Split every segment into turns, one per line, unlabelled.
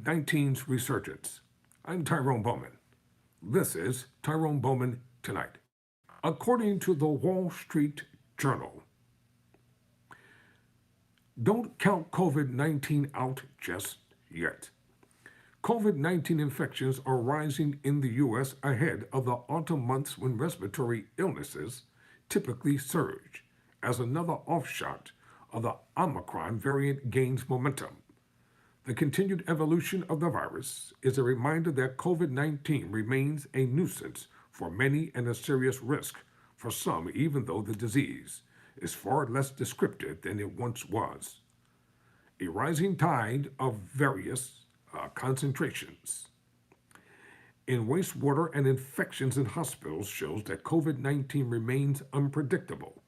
19's Resurgence. I'm Tyrone Bowman. This is Tyrone Bowman Tonight. According to the Wall Street Journal, don't count COVID-19 out just yet. COVID-19 infections are rising in the U.S. ahead of the autumn months when respiratory illnesses typically surge as another offshoot of the Omicron variant gains momentum. The continued evolution of the virus is a reminder that COVID-19 remains a nuisance for many and a serious risk for some, even though the disease is far less descriptive than it once was. A rising tide of various concentrations in wastewater and infections in hospitals shows that COVID-19 remains unpredictable.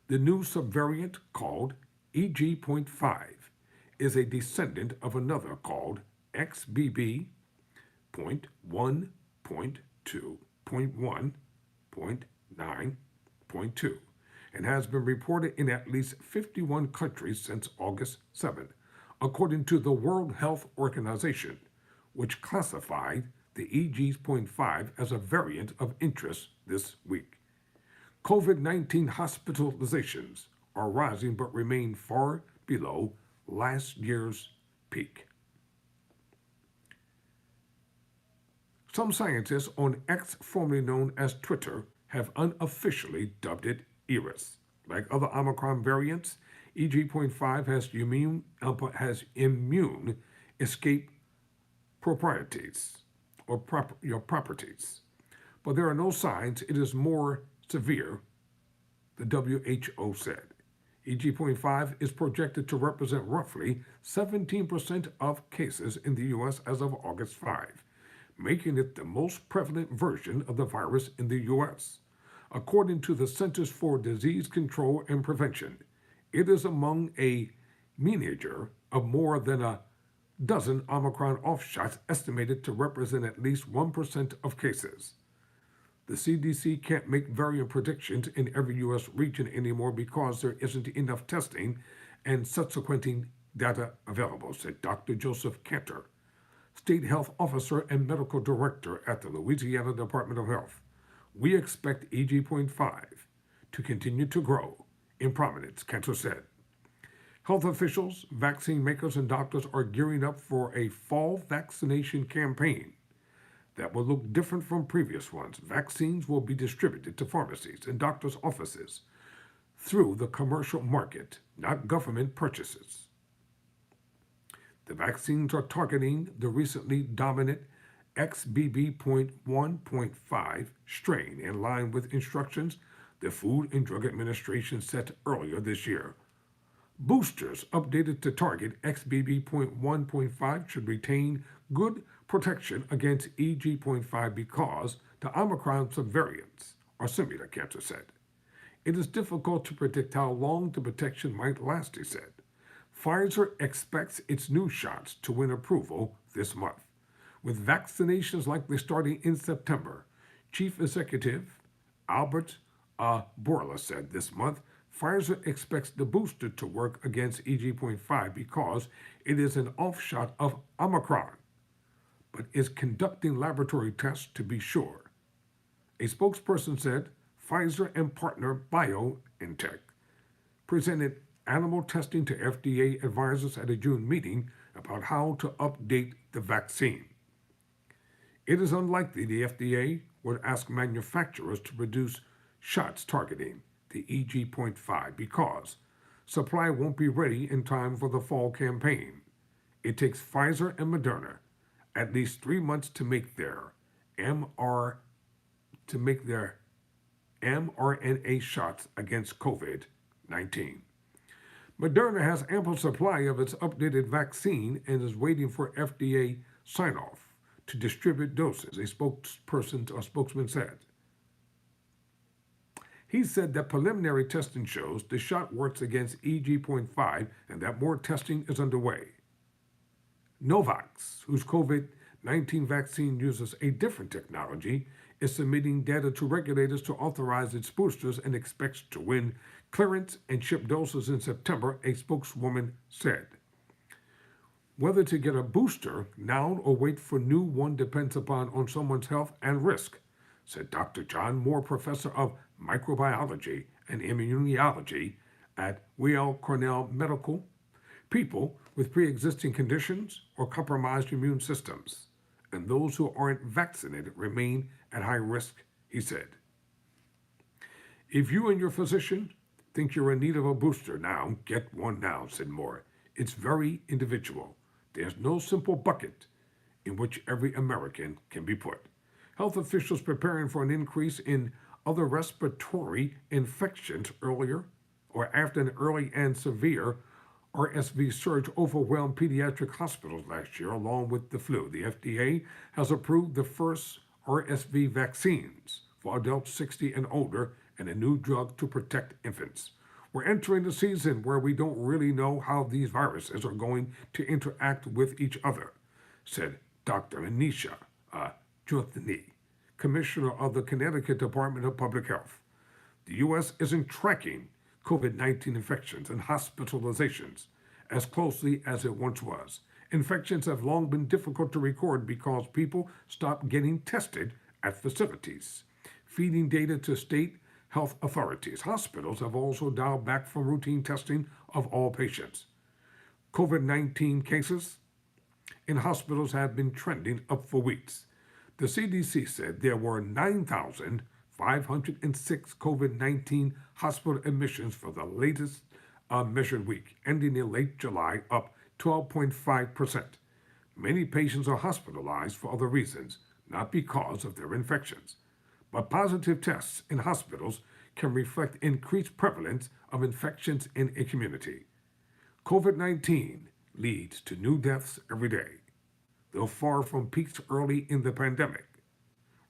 The new subvariant called EG.5 is a descendant of another called XBB.1.2.1.9.2 and has been reported in at least 51 countries since August 7, according to the World Health Organization, which classified the EG.5 as a variant of interest this week. COVID-19 hospitalizations are rising but remain far below last year's peak. Some scientists on X, formerly known as Twitter, have unofficially dubbed it Eris. Like other Omicron variants, EG.5 has immune escape properties, but there are no signs it is more severe, the WHO said. EG.5 is projected to represent roughly 17% of cases in the U.S. as of August 5, making it the most prevalent version of the virus in the U.S. According to the Centers for Disease Control and Prevention, it is among a menagerie of more than a dozen Omicron offshoots estimated to represent at least 1% of cases. The CDC can't make variant predictions in every U.S. region anymore because there isn't enough testing and subsequent data available, said Dr. Joseph Cantor, State Health Officer and Medical Director at the Louisiana Department of Health. We expect EG.5 to continue to grow in prominence, Cantor said. Health officials, vaccine makers, and doctors are gearing up for a fall vaccination campaign that will look different from previous ones. Vaccines will be distributed to pharmacies and doctors' offices through the commercial market, not government purchases. The vaccines are targeting the recently dominant XBB.1.5 strain in line with instructions the Food and Drug Administration set earlier this year. Boosters updated to target XBB.1.5 should retain good protection against EG.5 because the Omicron subvariants are similar, Cantor said. It is difficult to predict how long the protection might last, he said. Pfizer expects its new shots to win approval this month, with vaccinations likely starting in September. Chief Executive Albert Bourla said this month Pfizer expects the booster to work against EG.5 because it is an offshoot of Omicron, but is conducting laboratory tests to be sure. A spokesperson said Pfizer and partner BioNTech presented animal testing to FDA advisors at a June meeting about how to update the vaccine. It is unlikely the FDA would ask manufacturers to produce shots targeting the EG.5 because supply won't be ready in time for the fall campaign. It takes Pfizer and Moderna at least 3 months to make their mRNA shots against COVID-19. Moderna has ample supply of its updated vaccine and is waiting for FDA sign-off to distribute doses, a spokesman said. He said that preliminary testing shows the shot works against EG.5 and that more testing is underway. Novavax, whose COVID-19 vaccine uses a different technology, is submitting data to regulators to authorize its boosters and expects to win clearance and ship doses in September, a spokeswoman said. Whether to get a booster now or wait for new one depends upon on someone's health and risk, said Dr. John Moore, professor of microbiology and immunology at Weill Cornell Medical. People with pre-existing conditions or compromised immune systems, and those who aren't vaccinated remain at high risk, he said. If you and your physician think you're in need of a booster now, get one now, said Moore. It's very individual. There's no simple bucket in which every American can be put. Health officials preparing for an increase in other respiratory infections earlier or after an early and severe RSV surge overwhelmed pediatric hospitals last year, along with the flu. The FDA has approved the first RSV vaccines for adults 60 and older and a new drug to protect infants. We're entering a season where we don't really know how these viruses are going to interact with each other, said Dr. Anisha Jyothini, commissioner of the Connecticut Department of Public Health. The U.S. isn't tracking COVID-19 infections and hospitalizations as closely as it once was. Infections have long been difficult to record because people stopped getting tested at facilities, feeding data to state health authorities. Hospitals have also dialed back from routine testing of all patients. COVID-19 cases in hospitals have been trending up for weeks. The CDC said there were 9,506 COVID-19 hospital admissions for the latest measured week, ending in late July, up 12.5%. Many patients are hospitalized for other reasons, not because of their infections. But positive tests in hospitals can reflect increased prevalence of infections in a community. COVID-19 leads to new deaths every day, though far from peaks early in the pandemic.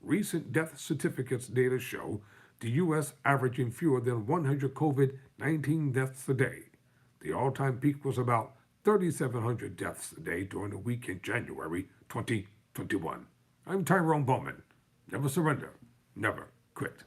Recent death certificates data show the U.S. averaging fewer than 100 COVID-19 deaths a day. The all-time peak was about 3,700 deaths a day during the week in January 2021. I'm Tyrone Bowman. Never surrender. Never quit.